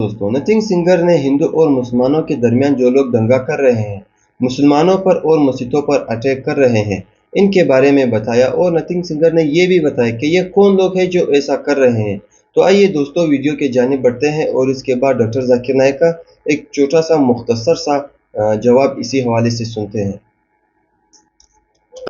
दोस्तों, nothing singer ने हिंदू और मुसलमानों के दरमियान जो लोग दंगा कर रहे हैं, मुसलमानों पर और मस्जिदों पर अटैक कर रहे हैं, इनके बारे में बताया और नथिंग सिंगर ने ये भी बताया कि ये कौन लोग हैं जो ऐसा कर रहे हैं। तो आइए दोस्तों, वीडियो के जानिब बढ़ते हैं और इसके बाद डॉक्टर जाकिर नाइक का एक छोटा सा मुख्तसर सा जवाब इसी हवाले से सुनते हैं।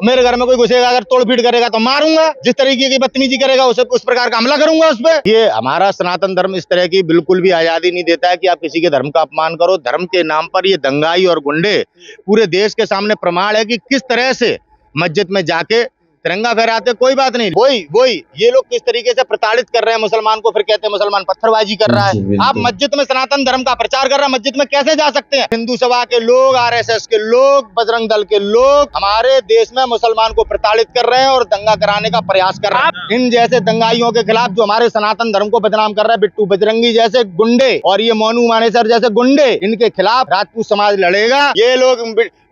मेरे घर में कोई घुसेगा, अगर तोड़फीड़ करेगा तो मारूंगा, जिस तरीके की बदतमीजी करेगा उस प्रकार का हमला करूंगा उस पर। ये हमारा सनातन धर्म इस तरह की बिल्कुल भी आजादी नहीं देता है कि आप किसी के धर्म का अपमान करो। धर्म के नाम पर ये दंगाई और गुंडे पूरे देश के सामने प्रमाण है कि किस तरह से मस्जिद में जाके तिरंगा फहराते। कोई बात नहीं, वही ये लोग किस तरीके से प्रताड़ित कर रहे हैं मुसलमान को, फिर कहते हैं मुसलमान पत्थरबाजी कर रहा है। आप मस्जिद में सनातन धर्म का प्रचार कर रहे हैं, मस्जिद में कैसे जा सकते हैं? हिंदू सभा के लोग, आरएसएस के लोग, बजरंग दल के लोग हमारे देश में मुसलमान को प्रताड़ित कर रहे हैं और दंगा कराने का प्रयास कर रहे हैं। इन जैसे दंगाइयों के खिलाफ जो हमारे सनातन धर्म को बदनाम कर रहे हैं, बिट्टू बजरंगी जैसे गुंडे और ये मोनू मानेसर जैसे गुंडे, इनके खिलाफ राजपूत समाज लड़ेगा। ये लोग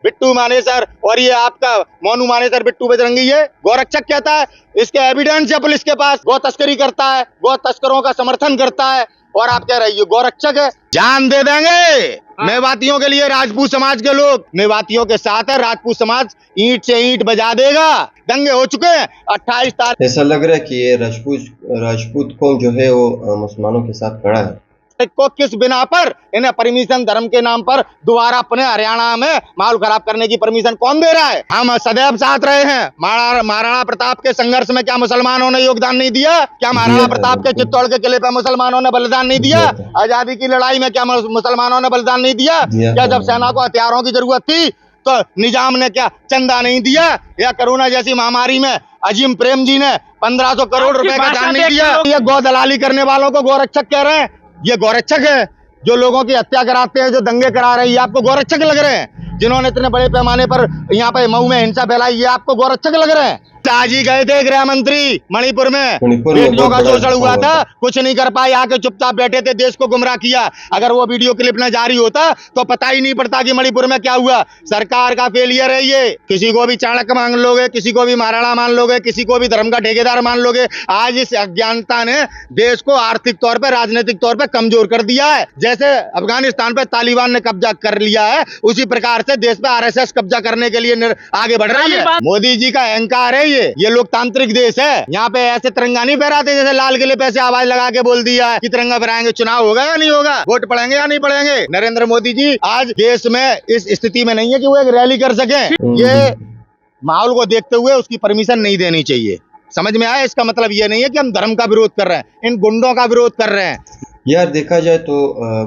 बिट्टू मानेसर और ये आपका मोनू मानेसर, बिट्टू बजरंगी, ये गोरक्षक कहता है, इसके एविडेंस है पुलिस के पास। गौ तस्करी करता है, गौ तस्करों का समर्थन करता है और आप कह रहे हैं ये गोरक्षक है। जान दे देंगे मेवातियों के लिए। राजपूत समाज के लोग मेवातियों के साथ है, राजपूत समाज ईंट से ईंट बजा देगा। दंगे हो चुके हैं 28 तारीख। ऐसा लग रहा है कि ये राजपूत कौम जो है वो मुसलमानों के साथ खड़ा है। को किस बिना पर इन्हें परमिशन धर्म के नाम पर दोबारा अपने हरियाणा में माहौल खराब करने की परमिशन कौन दे रहा है? हम सदैव साथ रहे हैं। महाराणा प्रताप के संघर्ष में क्या मुसलमानों ने योगदान नहीं दिया? क्या महाराणा प्रताप के चित्तौड़ के किले पर मुसलमानों ने बलिदान नहीं दिया? आजादी की लड़ाई में क्या मुसलमानों ने बलिदान नहीं दिया? क्या जब सेना को हथियारों की जरूरत थी तो निजाम ने क्या चंदा नहीं दिया? या कोरोना जैसी महामारी में अजीम प्रेम जी ने 1500 करोड़ रुपए का दान नहीं दिया? ये गौ दलाली करने वालों को गोरक्षक कह रहे हैं। ये गोरक्षक है जो लोगों की हत्या कराते हैं, जो दंगे करा रहे हैं, ये आपको गोरक्षक लग रहे हैं? जिन्होंने इतने बड़े पैमाने पर यहाँ पे मऊ में हिंसा फैलाई, ये आपको गोरक्षक लग रहे हैं? आज ही गए थे गृह मंत्री मणिपुर में, बेटियों का शोषण हुआ था, कुछ नहीं कर पाए, आके चुपचाप बैठे थे, देश को गुमराह किया। अगर वो वीडियो क्लिप न जारी होता तो पता ही नहीं पड़ता कि मणिपुर में क्या हुआ। सरकार का फेलियर है ये। किसी को भी चाणक्य मान लोगे, किसी को भी महाराणा मान लोगे, किसी को भी धर्म का ठेकेदार मान लोगे। आज इस अज्ञानता ने देश को आर्थिक तौर पर, राजनीतिक तौर पर कमजोर कर दिया है। जैसे अफगानिस्तान पे तालिबान ने कब्जा कर लिया है, उसी प्रकार से देश पे आरएसएस कब्जा करने के लिए आगे बढ़ रही है। मोदी जी का अहंकार है ये लोकतांत्रिक देश है। यहाँ पे ऐसे तिरंगा नहीं फहराते जैसे लाल किले पे ऐसे आवाज लगा के बोल दिया है कि तिरंगा फहराएंगे। चुनाव होगा या नहीं होगा, वोट पड़ेंगे या नहीं पड़ेंगे। नरेंद्र मोदी जी आज देश में इस स्थिति में नहीं है कि वो एक रैली कर सके। ये माहौल को देखते हुए उसकी परमिशन नहीं देनी चाहिए। समझ में आया? इसका मतलब ये नहीं है कि हम धर्म का विरोध कर रहे हैं, इन गुंडों का विरोध कर रहे हैं। यार देखा जाए तो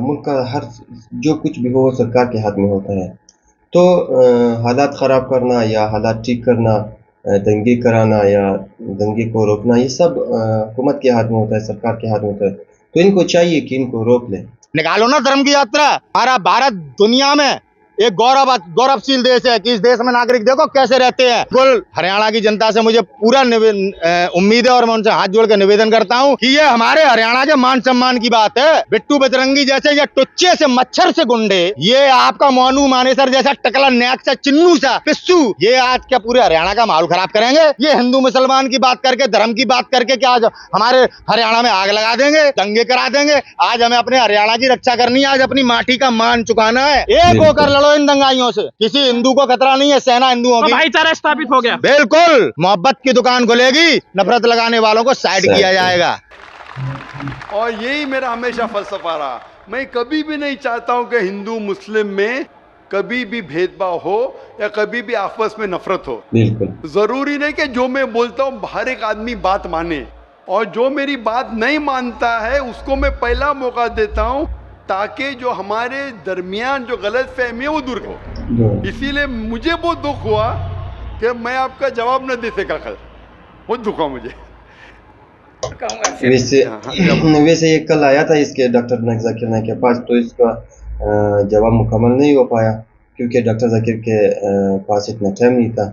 मुल्क का हर जो कुछ भी हो सरकार के हाथ में होता है। तो हालात खराब करना या हालात ठीक करना, दंगे कराना या दंगे को रोकना, ये सब हुकूमत के हाथ में होता है, सरकार के हाथ में होता है। तो इनको चाहिए कि इनको रोक ले। निकालो ना धर्म की यात्रा। हमारा भारत दुनिया में एक गौरवशील देश है कि इस देश में नागरिक देखो कैसे रहते हैं। कुल हरियाणा की जनता से मुझे पूरा उम्मीद है और मैं उनसे हाथ जोड़ के निवेदन करता हूं कि ये हमारे हरियाणा के मान सम्मान की बात है। बिट्टू बजरंगी जैसे ये टुच्चे से मच्छर से गुंडे, ये आपका मोनू मानेसर जैसा टकला नैक सा चिन्नू सा पिस्सू, ये आज क्या पूरे हरियाणा का माहौल खराब करेंगे? ये हिंदू मुसलमान की बात करके, धर्म की बात करके क्या आज हमारे हरियाणा में आग लगा देंगे, दंगे करा देंगे? आज हमें अपने हरियाणा की रक्षा करनी है, आज अपनी माटी का मान चुकाना है। एक होकर लड़ो इन दंगाइयों से। किसी हिंदू को खतरा नहीं है, सेना हिंदुओं की। भाईचारा स्थापित हो गया। बिल्कुल, मोहब्बत की दुकान खुलेगी, नफरत लगाने वालों को साइड किया जाएगा। और यही मेरा हमेशा फलसफा रहा। मैं कभी भी नहीं चाहता हूं कि हिंदू मुस्लिम में कभी भी भेदभाव हो या कभी भी आपस में नफरत हो। बिल्कुल जरूरी नहीं कि जो मैं बोलता हूं हर एक आदमी बात माने, और जो मेरी बात नहीं मानता है उसको मैं पहला मौका देता हूं ताकि जो हमारे दरमियान जो गलत फहमी है वो दूर हो। इसीलिए मुझे बहुत दुख हुआ कि मैं आपका जवाब न दे सका कल। बहुत दुख हुआ मुझे। वैसे ये कल आया था इसके डॉक्टर जाकिर नाइक के पास, तो इसका जवाब मुकम्मल नहीं हो पाया क्योंकि डॉक्टर जाकिर के पास इतना टाइम नहीं था,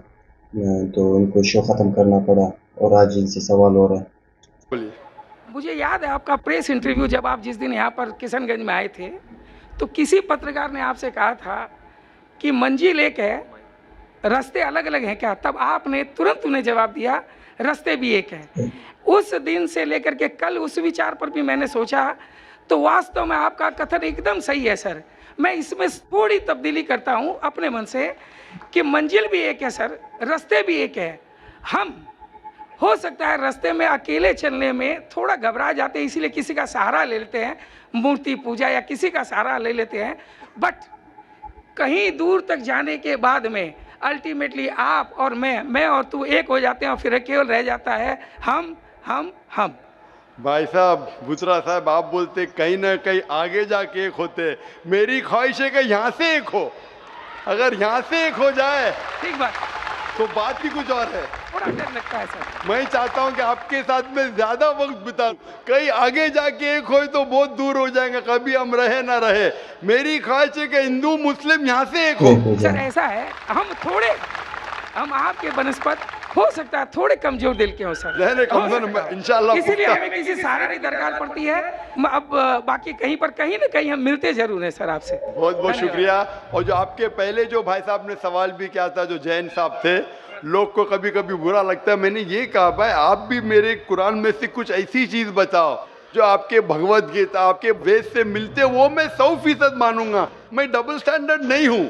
तो उनको शो ख़त्म करना पड़ा और आज इनसे सवाल हो रहा है। बोलिए। मुझे याद है आपका प्रेस इंटरव्यू, जब आप जिस दिन यहाँ पर किशनगंज में आए थे तो किसी पत्रकार ने आपसे कहा था कि मंजिल एक है, रास्ते अलग अलग हैं क्या? तब आपने तुरंत उन्हें जवाब दिया रास्ते भी एक है। उस दिन से लेकर के कल उस विचार पर भी मैंने सोचा तो वास्तव में आपका कथन एकदम सही है सर। मैं इसमें थोड़ी तब्दीली करता हूँ अपने मन से कि मंजिल भी एक है सर, रास्ते भी एक है। हम हो सकता है रास्ते में अकेले चलने में थोड़ा घबरा जाते हैं, इसीलिए किसी का सहारा ले लेते हैं, मूर्ति पूजा या किसी का सहारा ले लेते हैं। बट कहीं दूर तक जाने के बाद में अल्टीमेटली आप और मैं और तू एक हो जाते हैं और फिर केवल रह जाता है हम। भाई साहब, बुचरा साहब, आप बोलते कहीं ना कहीं आगे जाके एक होते। मेरी ख्वाहिश है कि यहाँ से एक हो। अगर यहाँ से एक हो जाए ठीक बात, तो बात ही कुछ और है। थोड़ा डर लगता है सर। मैं चाहता हूँ कि आपके साथ में ज्यादा वक्त बिता, कहीं आगे जाके एक हो तो बहुत दूर हो जाएंगे, कभी हम रहे ना रहे। मेरी ख्वाहिश है कि हिंदू मुस्लिम यहाँ से एक हो। सर ऐसा है, हम आपके बनस्पत हो सकता है थोड़े कमजोर दिल के हो सर, इंशाल्लाह, इसीलिए हमें किसी सहारे की दरकार पड़ती है। अब बाकी कहीं ना कहीं हम मिलते जरूर हैं सर आपसे। बहुत बहुत शुक्रिया। और जो आपके पहले जो भाई साहब ने सवाल भी किया था, जो जैन साहब थे, लोग को कभी कभी बुरा लगता है, मैंने ये कहा भाई आप भी मेरे कुरान में से कुछ ऐसी चीज बताओ जो आपके भगवत गीता, आपके वेद से मिलते, वो मैं 100% मानूंगा। मैं डबल स्टैंडर्ड नहीं हूँ,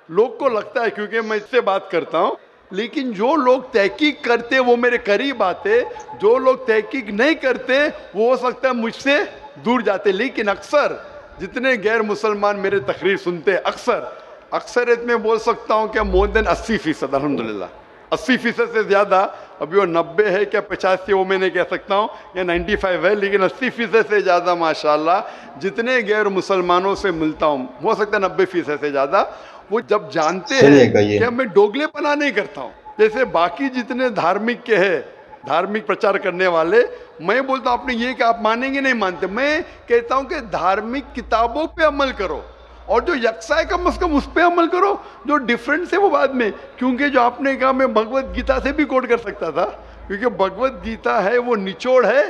लोग को लगता है क्योंकि मैं इससे बात करता हूँ। लेकिन जो लोग तहकीक करते वो मेरे करीब आते, जो लोग तहकीक नहीं करते वो हो सकता है मुझसे दूर जाते। लेकिन अक्सर जितने गैर मुसलमान मेरे तकरीर सुनते, अक्सरियत में बोल सकता हूँ क्या मोर देन 80%, अल्हम्दुलिल्लाह 80% से ज़्यादा। अभी वो 90 है क्या 85 वो मैं नहीं कह सकता हूँ, या 95 है, लेकिन 80% से ज़्यादा माशाल्लाह जितने गैर मुसलमानों से मिलता हूँ, हो सकता है 90% से ज़्यादा, वो जब जानते हैं कि मैं दोगलेपना नहीं करता हूँ। जैसे बाकी जितने धार्मिक के हैं, धार्मिक प्रचार करने वाले, मैं बोलता हूँ आपने ये कि आप मानेंगे नहीं मानते, मैं कहता हूँ कि धार्मिक किताबों पे अमल करो और जो यकसा है कम से कम उस पर अमल करो, जो डिफरेंस है वो बाद में। क्योंकि जो आपने कहा मैं भगवत गीता से भी कोट कर सकता था, क्योंकि भगवत गीता है वो निचोड़ है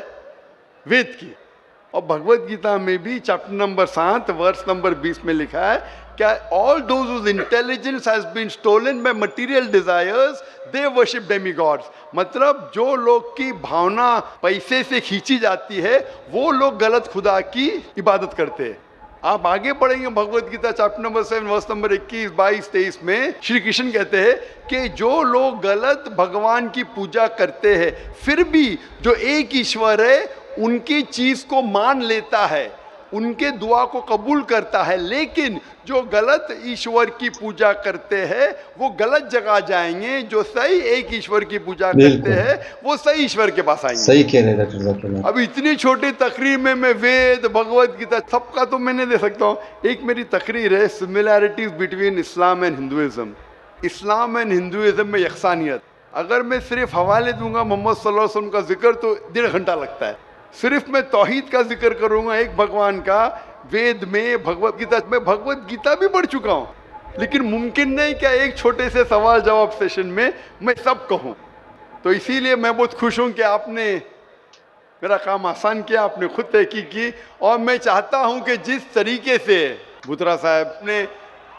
वेद की। और भगवत गीता में भी चैप्टर नंबर 7 वर्स नंबर 20 में लिखा है क्या all those whose intelligence has been stolen by material desires they worship demigods. मतलब जो लोग की भावना पैसे से खींची जाती है वो लोग गलत खुदा की इबादत करते हैं। आप आगे पढ़ेंगे Bhagavad Gita chapter number 7 verse number 21, 22, 23 में श्री कृष्ण कहते हैं कि जो लोग गलत भगवान की पूजा करते हैं फिर भी जो एक ईश्वर है उनकी चीज को मान लेता है, उनके दुआ को कबूल करता है, लेकिन जो गलत ईश्वर की पूजा करते हैं वो गलत जगह जाएंगे, जो सही एक ईश्वर की पूजा करते हैं वो सही ईश्वर के पास आएंगे। सही कह रहे हैं डॉक्टर ज़ाकिर। अब इतनी छोटी तकरीर में मैं वेद भगवत गीता सबका तो मैं नहीं दे सकता हूँ। एक मेरी तकरीर है similarities between Islam and Hinduism. Islam and Hinduism में यकसानियत। अगर मैं सिर्फ हवाले दूंगा मोहम्मद सल्लल्लाहु अलैहि वसल्लम का जिक्र तो 1.5 घंटा लगता है। सिर्फ मैं तौहीद का जिक्र करूंगा, एक भगवान का, वेद में भगवत गीता में, भगवत गीता भी पढ़ चुका हूँ, लेकिन मुमकिन नहीं क्या एक छोटे से सवाल जवाब सेशन में मैं सब कहूँ। तो इसीलिए मैं बहुत खुश हूँ कि आपने मेरा काम आसान किया, आपने खुद तहकीक की। और मैं चाहता हूँ कि जिस तरीके से बुतरा साहब ने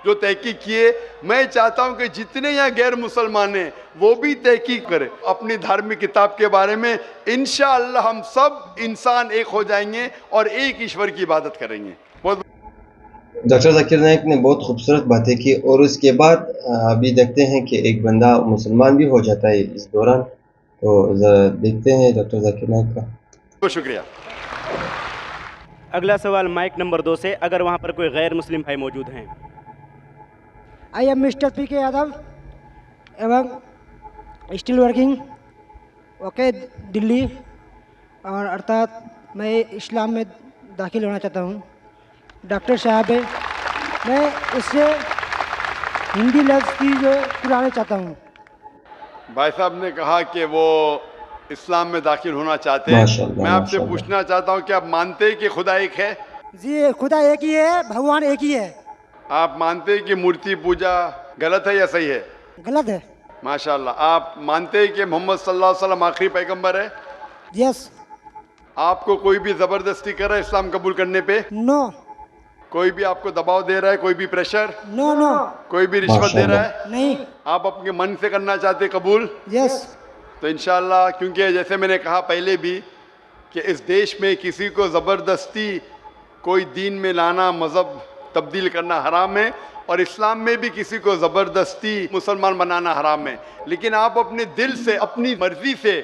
जो तहकीक किए, मैं चाहता हूँ कि जितने यहाँ गैर मुसलमान हैं वो भी तहकीक करें अपनी धार्मिक किताब के बारे में। इंशाअल्लाह हम सब इंसान एक हो जाएंगे और एक ईश्वर की इबादत करेंगे। बहुत डॉक्टर ज़ाकिर नाइक ने बहुत खूबसूरत बातें की और उसके बाद अभी देखते हैं कि एक बंदा मुसलमान भी हो जाता है इस दौरान। तो देखते हैं डॉक्टर ज़ाकिर नाइक का। बहुत शुक्रिया। अगला सवाल माइक नंबर 2 से, अगर वहाँ पर कोई गैर मुस्लिम भाई मौजूद हैं। आई एम मिस्टर पी के यादव एवं स्टिल वर्किंग ओके दिल्ली, और अर्थात मैं इस्लाम में दाखिल होना चाहता हूँ। डॉक्टर साहब है, मैं इससे हिंदी लफ्ज़ की जो पुराने चाहता हूँ। भाई साहब ने कहा कि वो इस्लाम में दाखिल होना चाहते हैं। मैं आपसे पूछना चाहता हूँ कि आप मानते हैं कि खुदा एक है? जी, खुदा एक ही है, भगवान एक ही है। आप मानते हैं कि मूर्ति पूजा गलत है या सही है? गलत है। माशाल्लाह। आप मानते हैं कि मोहम्मद सल्लल्लाहु अलैहि वसल्लम आखिरी पैगंबर है? यस। आपको कोई भी जबरदस्ती कर रहा है इस्लाम कबूल करने पे? नो। कोई भी आपको दबाव दे रहा है, कोई भी प्रेशर? No no. कोई भी रिश्वत दे रहा है? नहीं। आप अपने मन से करना चाहते कबूल? यस। तो इंशाल्लाह, क्योंकि जैसे मैंने कहा पहले भी कि इस देश में किसी को ज़बरदस्ती कोई दीन में लाना, मज़हब तब्दील करना हराम है, और इस्लाम में भी किसी को ज़बरदस्ती मुसलमान बनाना हराम है। लेकिन आप अपने दिल से, अपनी मर्ज़ी से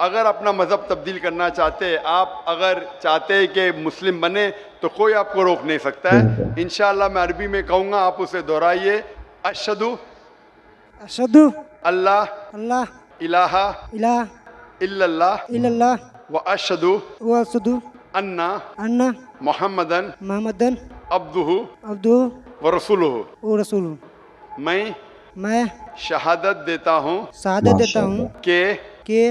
अगर अपना मज़हब तब्दील करना चाहते हैं, आप अगर चाहते हैं कि मुस्लिम बने, तो कोई आपको रोक नहीं सकता है। इंशाअल्लाह मैं अरबी में कहूँगा, आप उसे दोहराइए। अशहदु अशहदु अल्लाह अल्लाह इलाहा इलाहा इल्लल्लाह इल्लल्लाह व अशहदु व अशहदु अन्ना अन्ना मुहम्मदन मोहम्मदन अब्दुहु अब्दुहु व रसूलुहु। व रसूलुहु। मैं मैं शहादत देता हूँ शहादत देता हूँ कि कि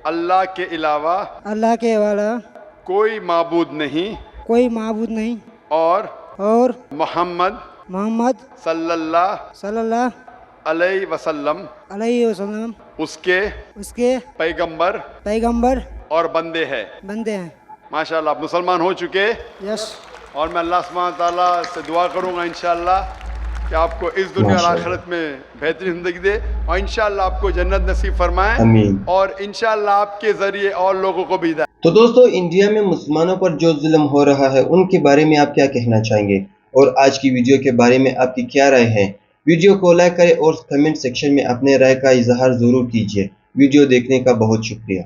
अल्लाह के अलावा अल्लाह के अलावा कोई माबूद नहीं कोई माबूद नहीं और मोहम्मद मोहम्मद सल्लल्लाहु अलैहि वसल्लम अलैहि वसल्लम उसके पैगंबर और बंदे हैं। माशाल्लाह, आप मुसलमान हो चुके। यस। और मैं अल्लाह सुब्हानहू व तआला से दुआ करूँगा इंशाअल्लाह कि आपको इस दुनिया और आखिरत में बेहतरीन ज़िंदगी दे, और इंशाअल्लाह आपको जन्नत नसीब फरमाए, और इंशाअल्लाह आपके ज़रिए और लोगों को भी हिदायत। तो दोस्तों, इंडिया में मुसलमानों पर जो जुल्म हो रहा है उनके बारे में आप क्या कहना चाहेंगे, और आज की वीडियो के बारे में आपकी क्या राय है? वीडियो को लाइक करें और कमेंट सेक्शन में अपने राय का इजहार जरूर कीजिए। वीडियो देखने का बहुत शुक्रिया।